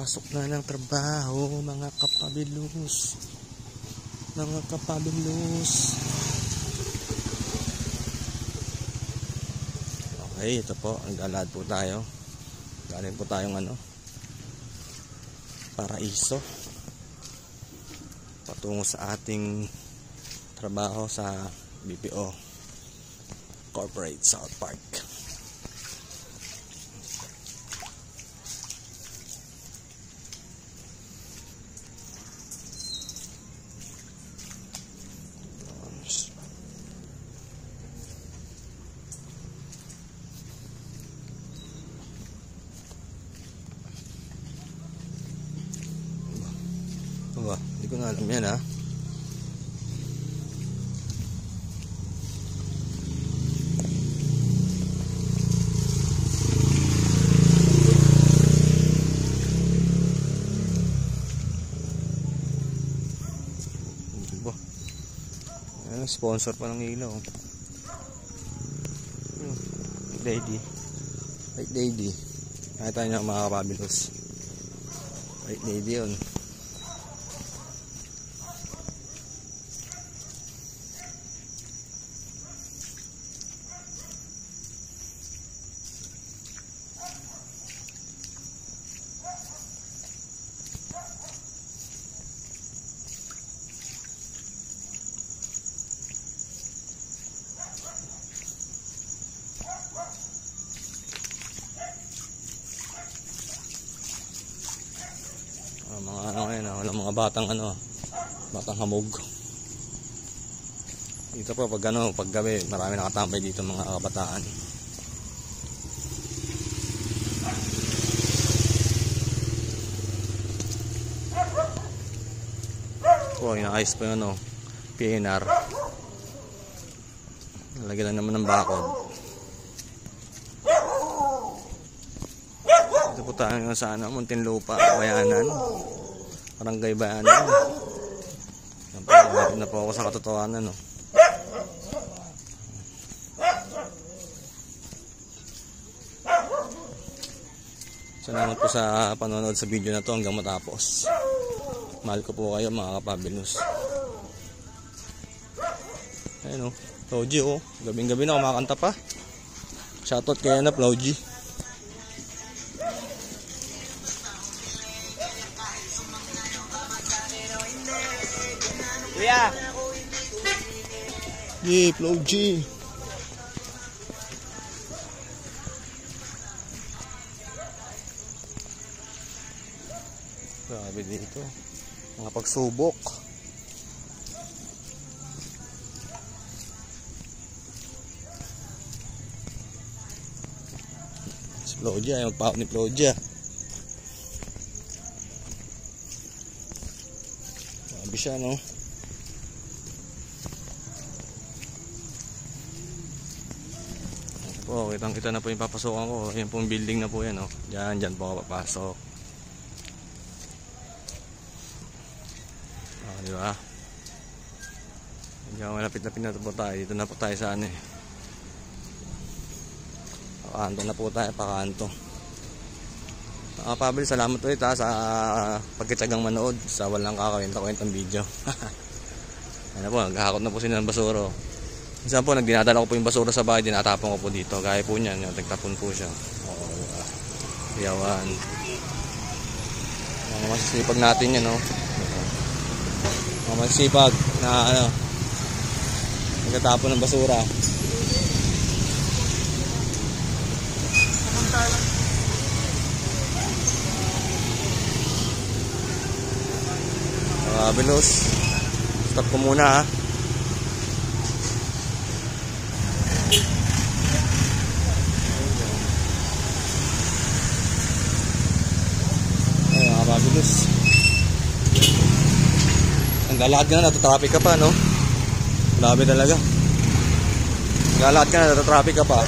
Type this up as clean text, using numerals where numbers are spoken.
Pasok na ng trabaho, mga kapabilus. Mga kapabilus. Okay, ito po, naglalad po tayo. Galing po tayong Paraiso. Patungo sa ating trabaho sa BPO Corporate South Park. Hindi ko na alam yan ha. Sponsor pa ng ilaw. Lady. White lady. Nakita niyo mga kapabilos. White lady yun. Mga ngayon, walang mga batang hamog. Dito po pag gabi, marami nakatambay dito mga kabataan. Inaayos pa yung PNR. Nalagyan lang naman ng bakod. Dito po tayo sa Muntinlupa, Bayanan. Barangay Bayanan. Napalapit na po ako sa katotohanan. Salamat po sa panonood sa video na to hanggang matapos. Mahal ko po kayo mga kapabilus. Ayun Floji gabing-gabi na kumakanta pa. Shoutout kaya na Floji. Kuya! Yee, Floji! Grabe dito. Mga pagsubok. Si Floji ay magpahok ni Floji. Grabe siya kitang-kita na po yung papasokan ko. Yan pong building na po yan Diyan po ako papasok. Diba? Diyan malapit-lapit na po tayo. Dito na po tayo sa Pakanto na po tayo, pakanto. Pabil, salamat ulit sa pagkitsagang manood sa walang kakawenta-kwentang video. Ano po, naghahakot na po sila ng basuro. Minsan po, nagdinadala ko po yung basura sa bahay, dinatapon ko po dito. Gaya po niyan, nagtapon po siya. Yawan. Masisipag natin yan, masisipag na nagtatapon ng basura. Bilos, stop ko muna Bilos. Ang lalakad ka na, natatraffic ka pa Grabe talaga. Lalakad ka na, natatraffic ka pa.